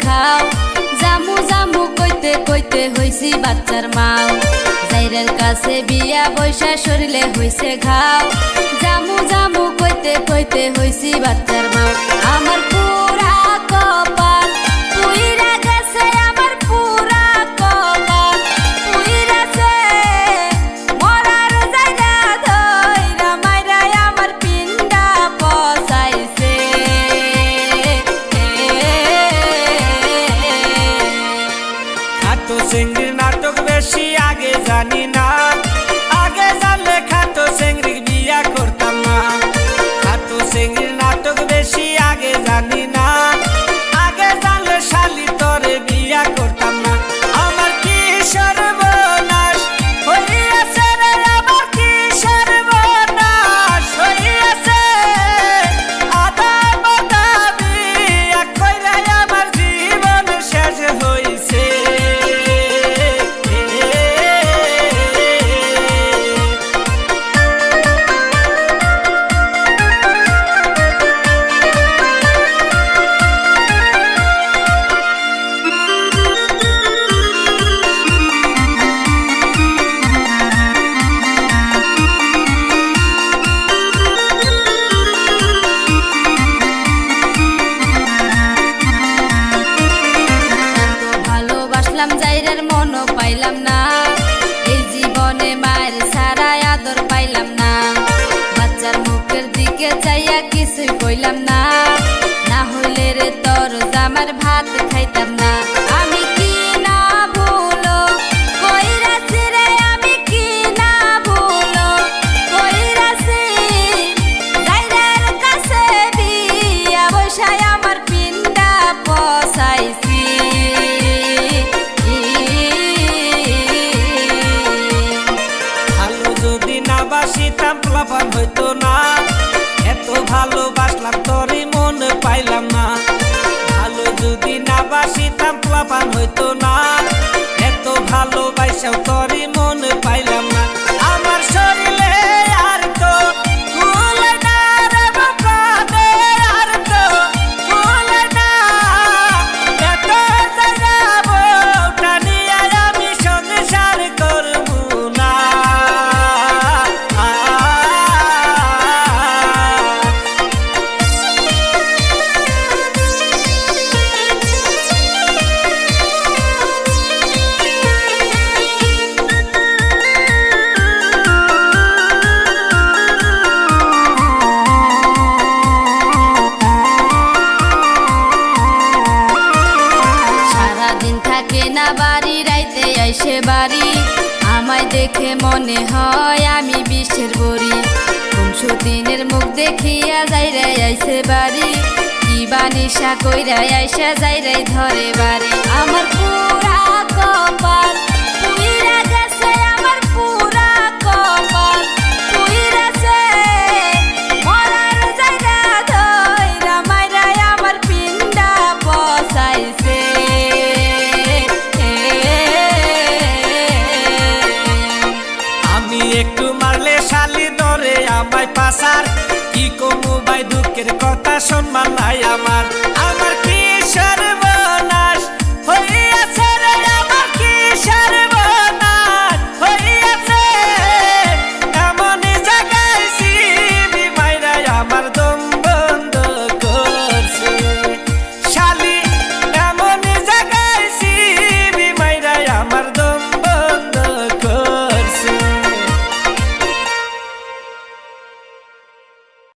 ঘাও। জামু জামু কইতে কইতে হইছি বাচ্চার মাও। জাইরের কাছে বিয়া বৈশা শরীরে হইছে ঘাও। জামু জামু কইতে কইতে হইছি বাচ্চার মাও। আমার পুরা কপাল পুইরা গেছে, আমার পুরা কপাল পুইরাছে। মরার জায়গা ধইরা মাইরা আমার পিন্ডা পচাইছে। খাটো চিংড়ির নাটক বেশি আগে জানি না, আগে জানলে খাটো চিংড়ির বিয়া করতাম না। খাটো চিংড়ির নাটক বেশি আগে জানি না, আগে জানলে শালি তরে বিয়া করতাম না। আমার কি সর্বনাশ হইয়াছে রে, আমার কি সর্বনাশ হইয়াছে। আদা বাদা বিয়া কইরা আমার জীবন শেষ হইছে। জাইরের মনও পাইলাম না, এই জীবনে মায়ের সারা আদর পাইলাম না। বাচ্চার মুখের দিকে চাইয়া কিছুই কইলাম না, না হইলে রে তোর জামার ভাত খাইতাম না। আমি কি না ভুলো কইরাছি রে, আমি কি না ভুলো কইরাছি। জাইরের কাছে বিয়া বৈশায় আমার পিন্ডা পচাইছি। বাসিতাম প্লাবান হইতো না, এত ভালোবাসলাম তোরই মন পাইলাম না। ভালো যদি না বাসিতাম প্লাবান হইতো না, এত ভালোবাসাও তোরই মন পাইলাম না। আমার শরীরে আর তো ভুলে না রে বাবারে, আর তো ভুলে না। এত যাবো টানিয়া আমি সংসার করবো না। বাড়ি রাইতে আইসে বাড়ি, আমায় দেখে মনে হয় আমি বিষের বড়ি। দিনের মুখ দেখিয়া যাইরে আইসে বাড়ি, কি বানিসা কইরা আইসা যাইরে ধরে বাড়ি। আমার পুরা কপাল পুইরা গেছে, আমার পুরা কপাল পুইরাছে। মরার জায়গা ধইরা মাইরা আমার পিন্ডা পচাইছে। একটু মারলে শালি ধরে আমায় পাশার, কি কমু ভাই দুঃখের কথা সম্মান নাই আমার।